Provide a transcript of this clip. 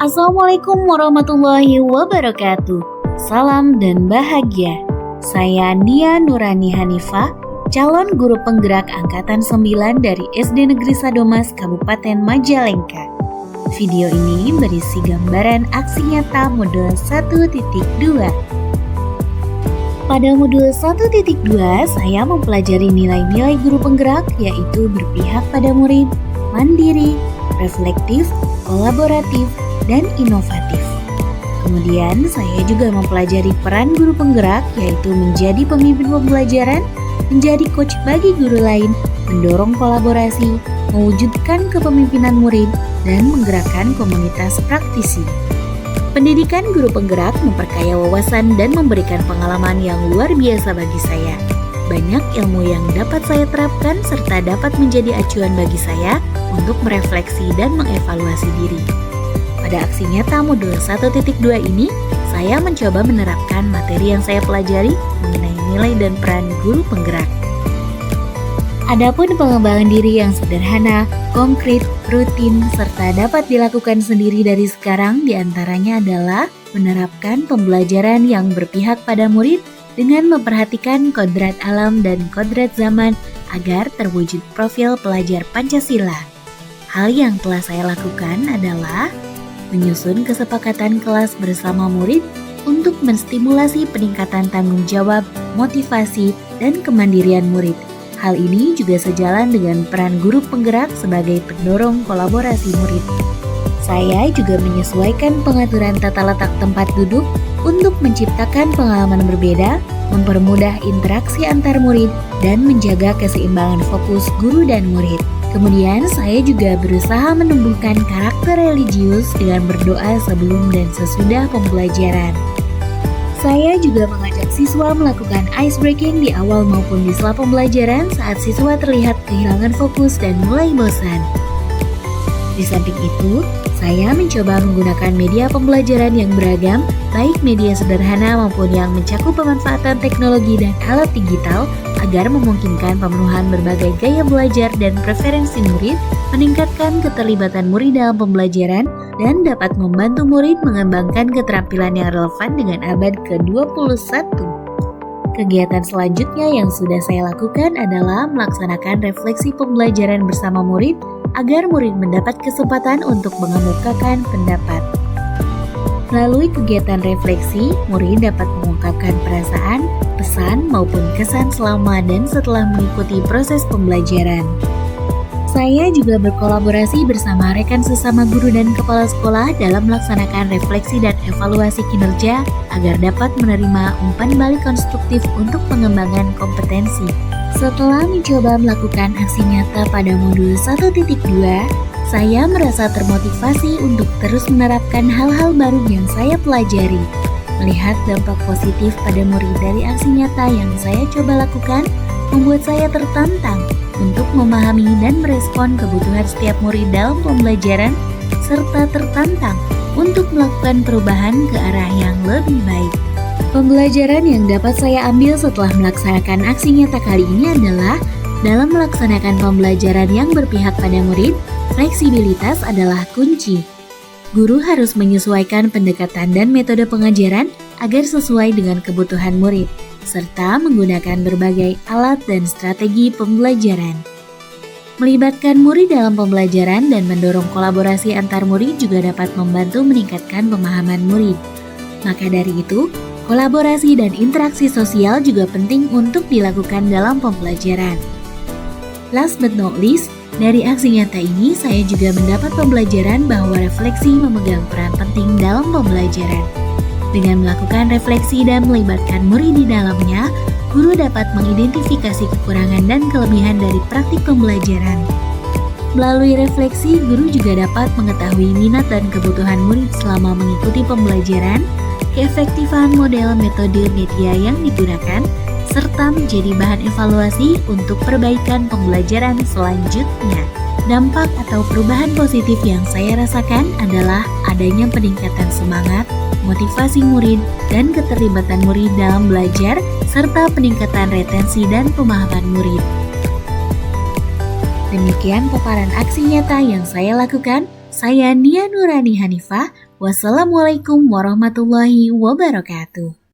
Assalamualaikum warahmatullahi wabarakatuh. Salam dan bahagia. Saya Nia Nurani Hanifah, calon guru penggerak angkatan 9 dari SD Negeri Sadomas, Kabupaten Majalengka. Video ini berisi gambaran aksi nyata modul 1.2. Pada modul 1.2, saya mempelajari nilai-nilai guru penggerak, yaitu berpihak pada murid, mandiri, reflektif, kolaboratif, dan inovatif. Kemudian saya juga mempelajari peran guru penggerak, yaitu menjadi pemimpin pembelajaran, menjadi coach bagi guru lain, mendorong kolaborasi, mewujudkan kepemimpinan murid, dan menggerakkan komunitas praktisi. Pendidikan guru penggerak memperkaya wawasan dan memberikan pengalaman yang luar biasa bagi saya. Banyak ilmu yang dapat saya terapkan serta dapat menjadi acuan bagi saya untuk merefleksi dan mengevaluasi diri. Pada aksi nyata modul 1.2 ini, saya mencoba menerapkan materi yang saya pelajari mengenai nilai dan peran guru penggerak. Adapun pengembangan diri yang sederhana, konkret, rutin, serta dapat dilakukan sendiri dari sekarang diantaranya adalah menerapkan pembelajaran yang berpihak pada murid dengan memperhatikan kodrat alam dan kodrat zaman agar terwujud profil pelajar Pancasila. Hal yang telah saya lakukan adalah menyusun kesepakatan kelas bersama murid untuk menstimulasi peningkatan tanggung jawab, motivasi, dan kemandirian murid. Hal ini juga sejalan dengan peran guru penggerak sebagai pendorong kolaborasi murid. Saya juga menyesuaikan pengaturan tata letak tempat duduk untuk menciptakan pengalaman berbeda, mempermudah interaksi antar murid, dan menjaga keseimbangan fokus guru dan murid. Kemudian saya juga berusaha menumbuhkan karakter religius dengan berdoa sebelum dan sesudah pembelajaran. Saya juga mengajak siswa melakukan ice breaking di awal maupun di sela pembelajaran saat siswa terlihat kehilangan fokus dan mulai bosan. Di samping itu, saya mencoba menggunakan media pembelajaran yang beragam, baik media sederhana maupun yang mencakup pemanfaatan teknologi dan alat digital, agar memungkinkan pemenuhan berbagai gaya belajar dan preferensi murid, meningkatkan keterlibatan murid dalam pembelajaran, dan dapat membantu murid mengembangkan keterampilan yang relevan dengan abad ke-21. Kegiatan selanjutnya yang sudah saya lakukan adalah melaksanakan refleksi pembelajaran bersama murid agar murid mendapat kesempatan untuk mengemukakan pendapat. Melalui kegiatan refleksi, murid dapat mengungkapkan perasaan, pesan, maupun kesan selama dan setelah mengikuti proses pembelajaran. Saya juga berkolaborasi bersama rekan sesama guru dan kepala sekolah dalam melaksanakan refleksi dan evaluasi kinerja agar dapat menerima umpan balik konstruktif untuk pengembangan kompetensi. Setelah mencoba melakukan aksi nyata pada modul 1.2, saya merasa termotivasi untuk terus menerapkan hal-hal baru yang saya pelajari. Melihat dampak positif pada murid dari aksi nyata yang saya coba lakukan, membuat saya tertantang untuk memahami dan merespon kebutuhan setiap murid dalam pembelajaran, serta tertantang untuk melakukan perubahan ke arah yang lebih baik. Pembelajaran yang dapat saya ambil setelah melaksanakan aksi nyata kali ini adalah dalam melaksanakan pembelajaran yang berpihak pada murid, fleksibilitas adalah kunci. Guru harus menyesuaikan pendekatan dan metode pengajaran agar sesuai dengan kebutuhan murid, serta menggunakan berbagai alat dan strategi pembelajaran. Melibatkan murid dalam pembelajaran dan mendorong kolaborasi antar murid juga dapat membantu meningkatkan pemahaman murid. Maka dari itu, kolaborasi dan interaksi sosial juga penting untuk dilakukan dalam pembelajaran. Last but not least, dari aksi nyata ini saya juga mendapat pembelajaran bahwa refleksi memegang peran penting dalam pembelajaran. Dengan melakukan refleksi dan melibatkan murid di dalamnya, guru dapat mengidentifikasi kekurangan dan kelebihan dari praktik pembelajaran. Melalui refleksi, guru juga dapat mengetahui minat dan kebutuhan murid selama mengikuti pembelajaran, keefektifan model metode media yang digunakan, serta menjadi bahan evaluasi untuk perbaikan pembelajaran selanjutnya. Dampak atau perubahan positif yang saya rasakan adalah adanya peningkatan semangat, motivasi murid, dan keterlibatan murid dalam belajar, serta peningkatan retensi dan pemahaman murid. Demikian paparan aksi nyata yang saya lakukan. Saya Nia Nurani Hanifah. Wassalamualaikum warahmatullahi wabarakatuh.